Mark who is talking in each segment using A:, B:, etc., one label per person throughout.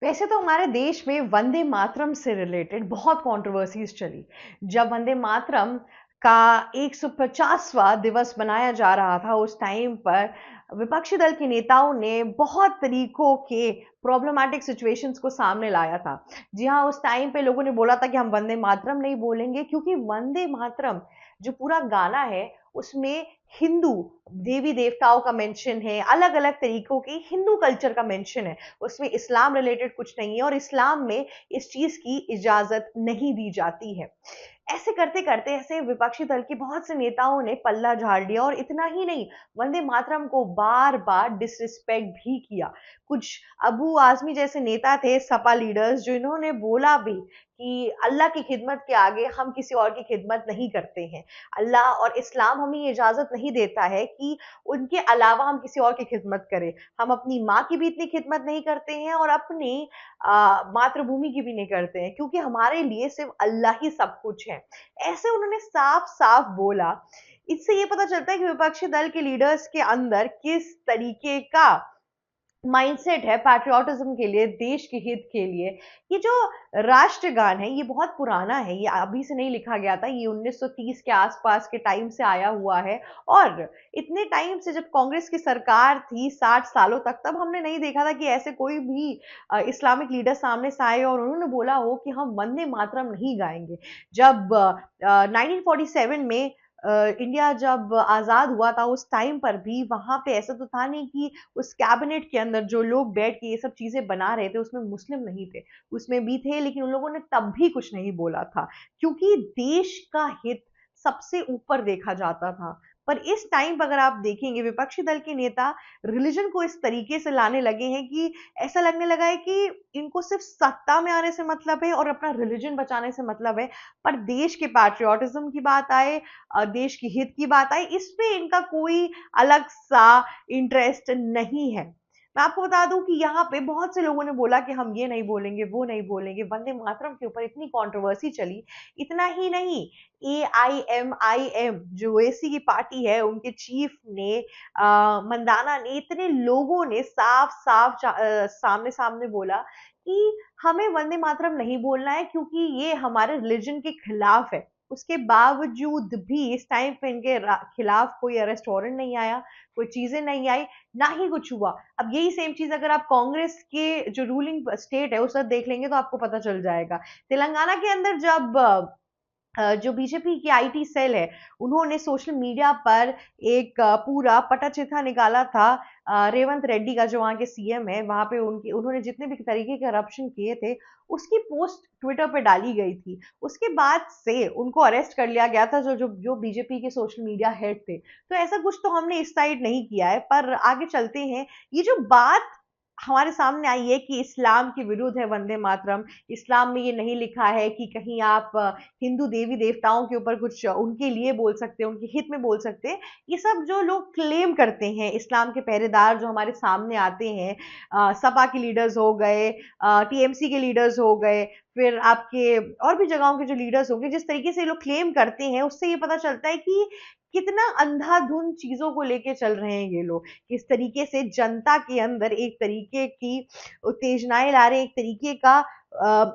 A: वैसे तो हमारे देश में वंदे मातरम से रिलेटेड बहुत कंट्रोवर्सीज चली। जब वंदे मातरम का 150वां दिवस मनाया जा रहा था, उस टाइम पर विपक्षी दल के नेताओं ने बहुत तरीकों के प्रॉब्लमैटिक सिचुएशंस को सामने लाया था। जी हाँ, उस टाइम पे लोगों ने बोला था कि हम वंदे मातरम नहीं बोलेंगे, क्योंकि वंदे मातरम जो पूरा गाना है उसमें हिंदू देवी देवताओं का मेंशन है, अलग अलग तरीकों के हिंदू कल्चर का मेंशन है। उसमें इस्लाम रिलेटेड कुछ नहीं है और इस्लाम में इस चीज की इजाजत नहीं दी जाती है। ऐसे करते करते ऐसे विपक्षी दल के बहुत से नेताओं ने पल्ला झाड़ लिया, और इतना ही नहीं, वंदे मातरम को बार बार डिसरिस्पेक्ट भी किया। कुछ अबू आजमी जैसे नेता थे, सपा लीडर्स, जो इन्होंने बोला भी कि अल्लाह की खिदमत के आगे हम किसी और की खिदमत नहीं करते हैं। अल्लाह और इस्लाम हमें ये इजाजत नहीं देता है कि उनके अलावा हम किसी और की खिदमत करें। हम अपनी माँ की भी इतनी खिदमत नहीं करते हैं और अपनी मातृभूमि की भी नहीं करते हैं, क्योंकि हमारे लिए सिर्फ अल्लाह ही सब कुछ है। ऐसे उन्होंने साफ साफ बोला। इससे ये पता चलता है कि विपक्षी दल के लीडर्स के अंदर किस तरीके का माइंडसेट है पैट्रियोटिज्म के लिए, देश के हित के लिए। ये जो राष्ट्रगान है ये बहुत पुराना है, ये अभी से नहीं लिखा गया था, ये 1930 के आसपास के टाइम से आया हुआ है। और इतने टाइम से, जब कांग्रेस की सरकार थी 60 सालों तक, तब हमने नहीं देखा था कि ऐसे कोई भी इस्लामिक लीडर सामने से आए और उन्होंने बोला हो कि हम वंदे मातरम नहीं गाएंगे। जब 1947 में इंडिया जब आजाद हुआ था, उस टाइम पर भी वहां पे ऐसा तो था नहीं कि उस कैबिनेट के अंदर जो लोग बैठ के ये सब चीजें बना रहे थे उसमें मुस्लिम नहीं थे। उसमें भी थे, लेकिन उन लोगों ने तब भी कुछ नहीं बोला था, क्योंकि देश का हित सबसे ऊपर देखा जाता था। पर इस टाइम पर अगर आप देखेंगे, विपक्षी दल के नेता रिलीजन को इस तरीके से लाने लगे हैं कि ऐसा लगने लगा है कि इनको सिर्फ सत्ता में आने से मतलब है और अपना रिलीजन बचाने से मतलब है। पर देश के पैट्रियोटिज्म की बात आए, देश की हित की बात आए, इसमें इनका कोई अलग सा इंटरेस्ट नहीं है। मैं आपको बता दूं कि यहाँ पे बहुत से लोगों ने बोला कि हम ये नहीं बोलेंगे, वो नहीं बोलेंगे। वंदे मातरम के ऊपर इतनी कंट्रोवर्सी चली। इतना ही नहीं, AIMIM जो ओवैसी की पार्टी है, उनके चीफ ने मंदाना ने, इतने लोगों ने साफ साफ सामने सामने बोला कि हमें वंदे मातरम नहीं बोलना है, क्योंकि ये हमारे रिलीजन के खिलाफ है। उसके बावजूद भी इस टाइम पे इनके खिलाफ कोई अरेस्ट वारंट नहीं आया, कोई चीजें नहीं आई, ना ही कुछ हुआ। अब यही सेम चीज अगर आप कांग्रेस के जो रूलिंग स्टेट है उस पर देख लेंगे तो आपको पता चल जाएगा। तेलंगाना के अंदर जब जो बीजेपी की आईटी सेल है, उन्होंने सोशल मीडिया पर एक पूरा पटाचिथा निकाला था रेवंत रेड्डी का, जो वहाँ के सीएम है। वहां पे उनके उन्होंने जितने भी तरीके के करप्शन किए थे, उसकी पोस्ट ट्विटर पे डाली गई थी। उसके बाद से उनको अरेस्ट कर लिया गया था, जो जो जो बीजेपी के सोशल मीडिया हेड थे। तो ऐसा कुछ तो हमने इस साइड नहीं किया है। पर आगे चलते हैं। ये जो बात हमारे सामने आई है कि इस्लाम के विरुद्ध है वंदे मातरम, इस्लाम में ये नहीं लिखा है कि कहीं आप हिंदू देवी देवताओं के ऊपर कुछ उनके लिए बोल सकते हैं, उनके हित में बोल सकते हैं। ये सब जो लोग क्लेम करते हैं, इस्लाम के पहरेदार जो हमारे सामने आते हैं, सपा के लीडर्स हो गए, टीएमसी के लीडर्स हो गए, फिर आपके और भी जगहों के जो लीडर्स होंगे, जिस तरीके से ये लोग क्लेम करते हैं, उससे ये पता चलता है कि कितना अंधाधुंध चीजों को लेके चल रहे हैं ये लोग। किस तरीके से जनता के अंदर एक तरीके की उत्तेजनाएं ला रहे हैं, एक तरीके का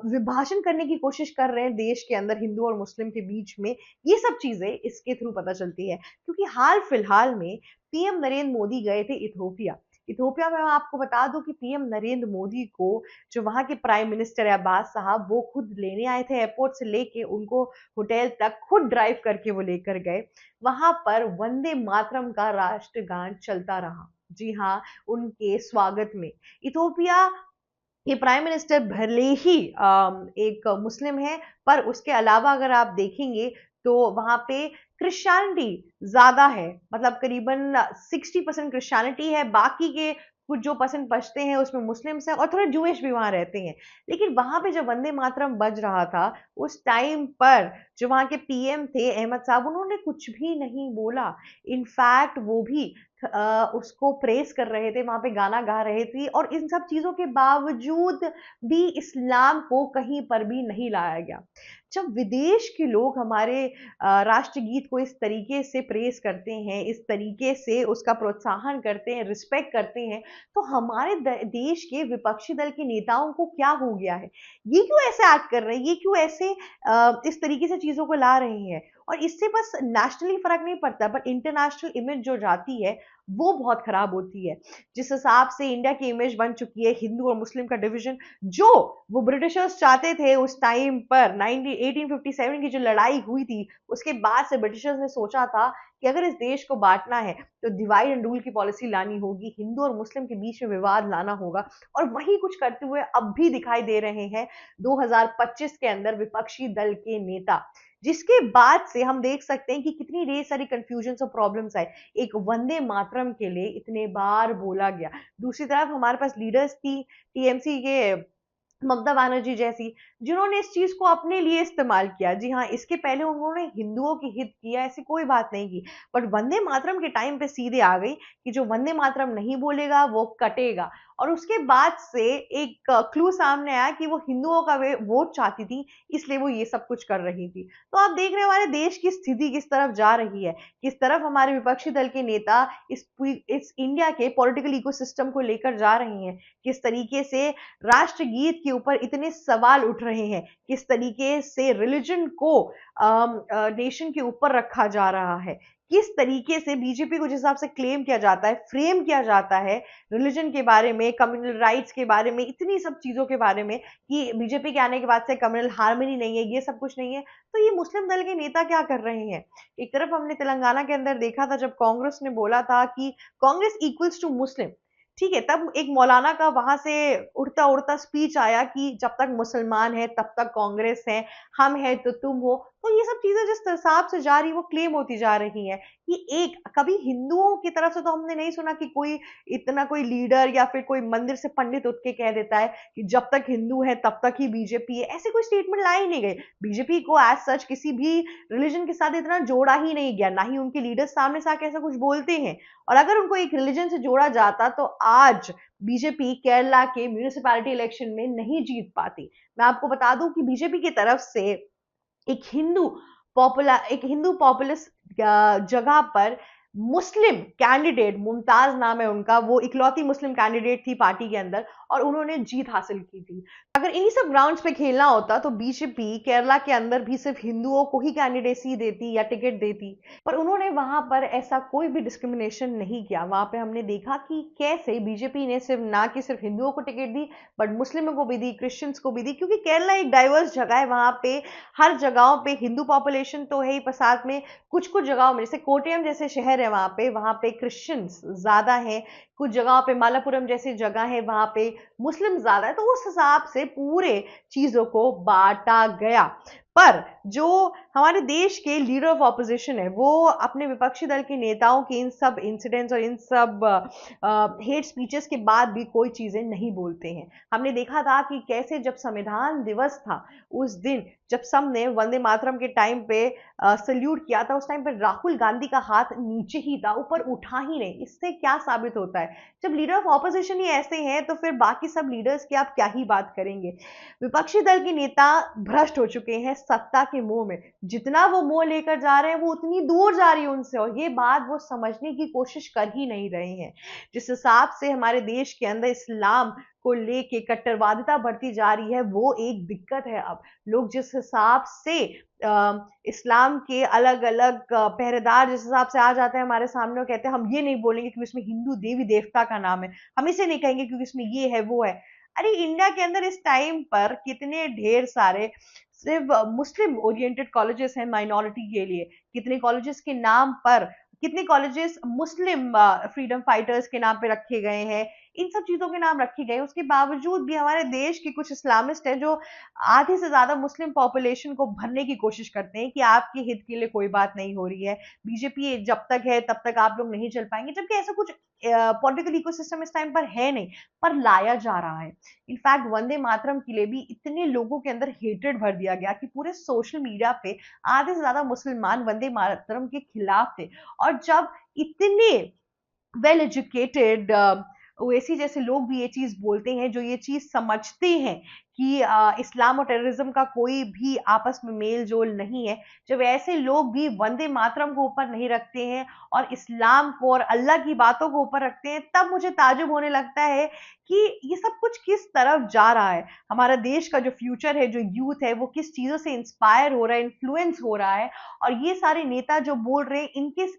A: विभाजन करने की कोशिश कर रहे हैं देश के अंदर हिंदू और मुस्लिम के बीच में। ये सब चीजें इसके थ्रू पता चलती है, क्योंकि हाल फिलहाल में पीएम नरेंद्र मोदी गए थे इथोपिया। इथोपिया में मैं आपको बता दूं कि पीएम नरेंद्र मोदी को जो वहां के प्राइम मिनिस्टर है अब्बास साहब, वो खुद लेने आए थे, एयरपोर्ट से लेके उनको होटल तक खुद ड्राइव करके वो लेकर गए। वहां पर वंदे मातरम का राष्ट्रगान चलता रहा। जी हाँ, उनके स्वागत में। इथोपिया ये प्राइम मिनिस्टर भले ही एक मुस्लिम है, पर उसके अलावा अगर आप देखेंगे तो वहां पे क्रिश्चियनिटी ज्यादा है। मतलब करीबन 60% क्रिश्चियनिटी है, बाकी के कुछ जो परसेंट बचते हैं उसमें मुस्लिम्स हैं और थोड़े जूइश भी वहां रहते हैं। लेकिन वहां पे जब वंदे मातरम बज रहा था, उस टाइम पर जो वहां के पीएम थे अहमद साहब, उन्होंने कुछ भी नहीं बोला। इनफैक्ट वो भी उसको प्रेस कर रहे थे, वहां पे गाना गा रहे थे, और इन सब चीजों के बावजूद भी इस्लाम को कहीं पर भी नहीं लाया गया। जब विदेश के लोग हमारे राष्ट्रगीत को इस तरीके से प्रेस करते हैं, इस तरीके से उसका प्रोत्साहन करते हैं, रिस्पेक्ट करते हैं, तो हमारे देश के विपक्षी दल के नेताओं को क्या हो गया है? ये क्यों ऐसे एक्ट कर रहे हैं? ये क्यों ऐसे इस तरीके से चीज़ों को ला रहे हैं? और इससे बस नेशनली फ़र्क नहीं पड़ता, बट इंटरनेशनल इमेज जो जाती है, वो बहुत खराब होती है। जिस हिसाब से इंडिया की इमेज बन चुकी है, हिंदू और मुस्लिम का डिवीज़न, जो वो ब्रिटिशर्स चाहते थे उस टाइम पर 1857 की जो लड़ाई हुई थी, उसके बाद से ब्रिटिशर्स ने सोचा था कि अगर इस देश को बाँटना है, तो डिवाइड एंड रूल की पॉलिसी लानी होगी, हिंदू और मुस्लिम के बीच में विवाद लाना होगा, और वही कुछ करते हुए अब भी दिखाई दे रहे हैं 2025 के अंदर विपक्षी दल के नेता। जिसके बाद से हम देख सकते हैं कि कितनी ढेर सारी कंफ्यूजन्स और प्रॉब्लम्स आए। एक वंदे मातरम के लिए इतने बार बोला गया। दूसरी तरफ हमारे पास लीडर्स थी टीएमसी के ममता बनर्जी जैसी, जिन्होंने इस चीज को अपने लिए इस्तेमाल किया। जी हाँ, इसके पहले उन्होंने हिंदुओं की हित किया, ऐसी कोई बात नहीं की, बट वंदे मातरम के टाइम पे सीधे आ गई कि जो वंदे मातरम नहीं बोलेगा वो कटेगा। और उसके बाद से एक क्लू सामने आया कि वो हिंदुओं का वोट चाहती थी, इसलिए वो ये सब कुछ कर रही थी। तो आप देख रहे हैं हमारे देश की स्थिति किस तरफ जा रही है, किस तरफ हमारे विपक्षी दल के नेता इस इंडिया के पॉलिटिकल इकोसिस्टम को लेकर जा रहे हैं, किस तरीके से राष्ट्रगीत के ऊपर इतने सवाल उठ रहे हैं, किस तरीके से रिलीजन को नेशन के ऊपर रखा जा रहा है, किस तरीके से बीजेपी को जिस हिसाब से क्लेम किया जाता है, फ्रेम किया जाता है रिलीजन के बारे में, कम्युनल राइट्स के बारे में, इतनी सब चीजों के बारे में कि बीजेपी के आने के बाद से कम्युनल हार्मनी नहीं है, ये सब कुछ नहीं है। तो ये मुस्लिम दल के नेता क्या कर रहे हैं? एक तरफ हमने तेलंगाना के अंदर देखा था जब कांग्रेस ने बोला था कि कांग्रेस इक्वल्स टू मुस्लिम, ठीक है, तब एक मौलाना का वहां से उड़ता उड़ता स्पीच आया कि जब तक मुसलमान है तब तक कांग्रेस है, हम है तो तुम हो। तो ये सब चीजें जिस हिसाब से जा रही वो क्लेम होती जा रही है कि एक कभी हिंदुओं की तरफ से तो हमने नहीं सुना कि कोई इतना कोई लीडर या फिर कोई मंदिर से पंडित उठ के कह देता है कि जब तक हिंदू है तब तक ही बीजेपी है। ऐसे कोई स्टेटमेंट लाई नहीं गई। बीजेपी को एज सच किसी भी रिलीजन के साथ इतना जोड़ा ही नहीं गया, ना ही उनके लीडर्स सामने से आके ऐसा कुछ बोलते हैं। और अगर उनको एक रिलीजन से जोड़ा जाता तो आज बीजेपी केरला के म्यूनिसिपैलिटी इलेक्शन में नहीं जीत पाती। मैं आपको बता दूं कि बीजेपी की तरफ से एक हिंदू पॉपुलस जगह पर मुस्लिम कैंडिडेट, मुमताज नाम है उनका, वो इकलौती मुस्लिम कैंडिडेट थी पार्टी के अंदर और उन्होंने जीत हासिल की थी। अगर इन्हीं सब ग्राउंड्स पे खेलना होता तो बीजेपी केरला के अंदर भी सिर्फ हिंदुओं को ही कैंडिडेसी देती या टिकट देती, पर उन्होंने वहां पर ऐसा कोई भी डिस्क्रिमिनेशन नहीं किया। वहां पे हमने देखा कि कैसे बीजेपी ने सिर्फ हिंदुओं को टिकट दी, बट मुस्लिमों को भी दी, क्रिश्चियंस को भी दी, क्योंकि केरला एक डाइवर्स जगह है। वहां पे हर जगहों पे हिंदू पॉपुलेशन तो है ही, पर साथ में कुछ कुछ जगहों में, जैसे कोटयम जैसे शहर है, वहां पे क्रिश्चियंस ज्यादा हैं, कुछ जगहों पे मालापुरम जैसी जगह है वहां पे मुस्लिम ज्यादा है। तो उस हिसाब से पूरे चीजों को बांटा गया। पर जो हमारे देश के लीडर ऑफ ऑपोजिशन है, वो अपने विपक्षी दल के नेताओं के इन सब इंसिडेंट्स और इन सब हेट स्पीचेस के बाद भी कोई चीजें नहीं बोलते हैं। हमने देखा था कि कैसे जब संविधान दिवस था उस दिन, जब सबने वंदे मातरम के टाइम पे सल्यूट किया था, उस टाइम पर राहुल गांधी का हाथ नीचे ही था, ऊपर उठा ही नहीं। इससे क्या साबित होता है? जब लीडर ऑफ ऑपोजिशन ही ऐसे हैं तो फिर बाकी सब लीडर्स की आप क्या ही बात करेंगे। विपक्षी दल के नेता भ्रष्ट हो चुके हैं सत्ता के मोह में। जितना वो मोह लेकर जा रहे हैं वो उतनी दूर जा रही है उनसे, और ये बात वो समझने की कोशिश कर ही नहीं रहे हैं। जिस हिसाब से हमारे देश के अंदर इस्लाम को लेके कट्टरवादिता बढ़ती जा रही है, वो एक दिक्कत है। अब लोग जिस हिसाब से इस्लाम के अलग अलग पहरेदार जिस हिसाब से आ जाते हैं हमारे सामने, वो कहते हैं हम ये नहीं बोलेंगे क्योंकि इसमें हिंदू देवी देवता का नाम है, हम इसे नहीं कहेंगे क्योंकि इसमें ये है वो है। अरे इंडिया के अंदर इस टाइम पर कितने ढेर सारे सिर्फ मुस्लिम ओरिएंटेड कॉलेजेस हैं माइनॉरिटी के लिए, कितने कॉलेजेस के नाम पर, कितने कॉलेजेस मुस्लिम फ्रीडम फाइटर्स के नाम पे रखे गए हैं, इन सब चीजों के नाम रखे गए। उसके बावजूद भी हमारे देश के कुछ इस्लामिस्ट हैं जो आधे से ज्यादा मुस्लिम पॉपुलेशन को भरने की कोशिश करते हैं कि आपके हित के लिए कोई बात नहीं हो रही है, बीजेपी जब तक है तब तक आप लोग नहीं चल पाएंगे, जबकि ऐसा कुछ पॉलिटिकल इकोसिस्टम इस टाइम पर है नहीं, पर लाया जा रहा है। इनफैक्ट वंदे मातरम के लिए भी इतने लोगों के अंदर हेटेड भर दिया गया कि पूरे सोशल मीडिया पे आधे से ज्यादा मुसलमान वंदे मातरम के खिलाफ थे। और जब इतने वेल एजुकेटेड ओवैसी जैसे लोग भी ये चीज़ बोलते हैं, जो ये चीज़ समझते हैं कि इस्लाम और टेररिज्म का कोई भी आपस में मेल-जोल नहीं है। जब ऐसे लोग भी वंदे मातरम को ऊपर नहीं रखते हैं और इस्लाम को और अल्लाह की बातों को ऊपर रखते हैं, तब मुझे ताज्जुब होने लगता है कि ये सब कुछ किस तरफ जा रहा है। हमारा देश का जो फ्यूचर है, जो यूथ है, वो किस चीज़ों से इंस्पायर हो रहा है, इन्फ्लुएंस हो रहा है, और ये सारे नेता जो बोल रहे हैं,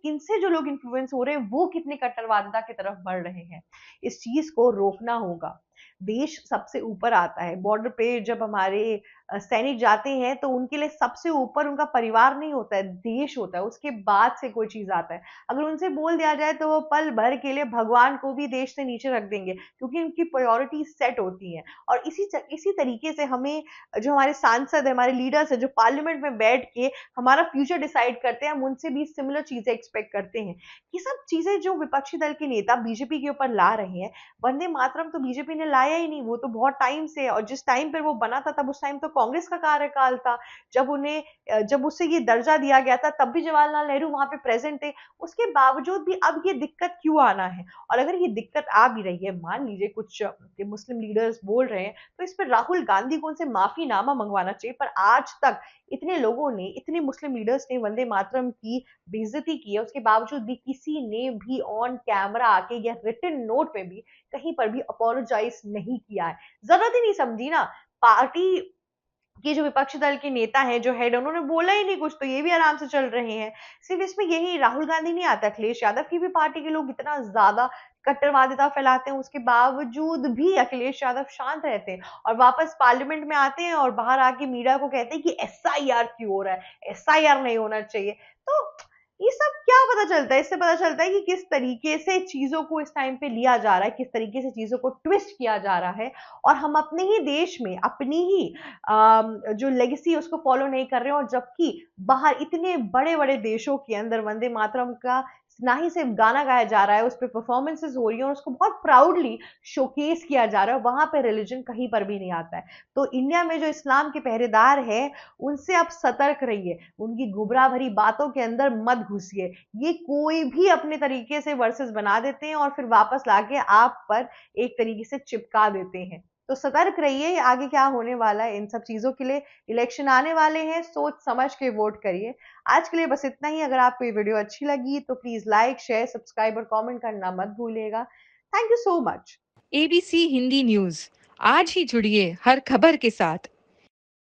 A: इनसे जो लोग इन्फ्लुएंस हो रहे हैं, वो कितने कट्टरवादिता की तरफ बढ़ रहे हैं। इस चीज़ को रोकना होगा। देश सबसे ऊपर आता है। बॉर्डर पे जब हमारे सैनिक जाते हैं, तो उनके लिए सबसे ऊपर उनका परिवार नहीं होता है, देश होता है, उसके बाद से कोई चीज़ आता है। अगर उनसे बोल दिया जाए, तो वो पल भर के लिए भगवान को भी देश से नीचे रख देंगे, क्योंकि उनकी प्रायोरिटीज़ सेट होती हैं। और इसी तरीके से हमें, जो हमारे सांसद हैं, हमारे लीडर्स हैं, जो पार्लियामेंट में बैठ के हमारा फ्यूचर डिसाइड करते हैं, हम उनसे भी सिमिलर चीज़ें एक्सपेक्ट करते हैं। ये सब चीज़ें जो विपक्षी दल के नेता बीजेपी के ऊपर ला रहे हैं, वंदे मातरम तो बीजेपी ने लाया ही नहीं, वो तो बहुत टाइम से, और जिस टाइम पर वो बना था, तब उस टाइम तो कांग्रेस का कार्यकाल था। जब उसे ये दर्जा दिया गया था, तब भी जवाहरलाल नेहरू वहां पे प्रेजेंट थे। उसके बावजूद भी अब ये दिक्कत क्यों आना है? और अगर ये दिक्कत आ भी रही है, मान लीजिए कुछ मुस्लिम लीडर्स बोल रहे हैं, तो इस पर राहुल गांधी को उनसे माफीनामा मंगवाना चाहिए। पर आज तक इतने लोगों ने, इतने मुस्लिम लीडर्स ने वंदे मातरम की बेइज्जती की है, उसके बावजूद भी किसी ने भी ऑन कैमरा आके या रिटन नोट में भी कहीं पर भी अपोलोजाइज नहीं किया है। जरूरत ही नहीं समझी ना। पार्टी कि जो विपक्षी दल के नेता हैं, जो हेड, उन्होंने बोला ही नहीं कुछ, तो ये भी आराम से चल रहे हैं। सिर्फ इसमें यही राहुल गांधी नहीं आता, अखिलेश यादव की भी पार्टी के लोग इतना ज्यादा कट्टरवादिता फैलाते हैं, उसके बावजूद भी अखिलेश यादव शांत रहते हैं, और वापस पार्लियामेंट में आते हैं और बाहर आके मीडिया को कहते हैं कि एसआईआर क्यों हो रहा है, एसआईआर नहीं होना चाहिए। तो ये सब क्या पता चलता है? इससे पता चलता है कि किस तरीके से चीजों को इस टाइम पे लिया जा रहा है, किस तरीके से चीजों को ट्विस्ट किया जा रहा है, और हम अपने ही देश में अपनी ही जो लेगेसी उसको फॉलो नहीं कर रहे हैं। और जबकि बाहर इतने बड़े बड़े देशों के अंदर वंदे मातरम का ना ही सिर्फ गाना गाया जा रहा है, उस पर परफॉर्मेंसेज हो रही है, और उसको बहुत प्राउडली शोकेस किया जा रहा है, वहां पे रिलीजन कहीं पर भी नहीं आता है। तो इंडिया में जो इस्लाम के पहरेदार है, उनसे आप सतर्क रहिए, उनकी गुबराह भरी बातों के अंदर मत घुसिए। ये कोई भी अपने तरीके से वर्सेस बना देते हैं और फिर वापस लाके आप पर एक तरीके से चिपका देते हैं। तो सतर्क रहिए, आगे क्या होने वाला है इन सब चीजों के लिए। इलेक्शन आने वाले हैं, सोच समझ के वोट करिए। आज के लिए बस इतना ही। अगर आपको ये वीडियो अच्छी लगी, तो प्लीज लाइक, शेयर, सब्सक्राइब और कमेंट करना मत भूलिएगा। Thank you so much.
B: ABC Hindi news, आज ही जुड़िए हर खबर के साथ।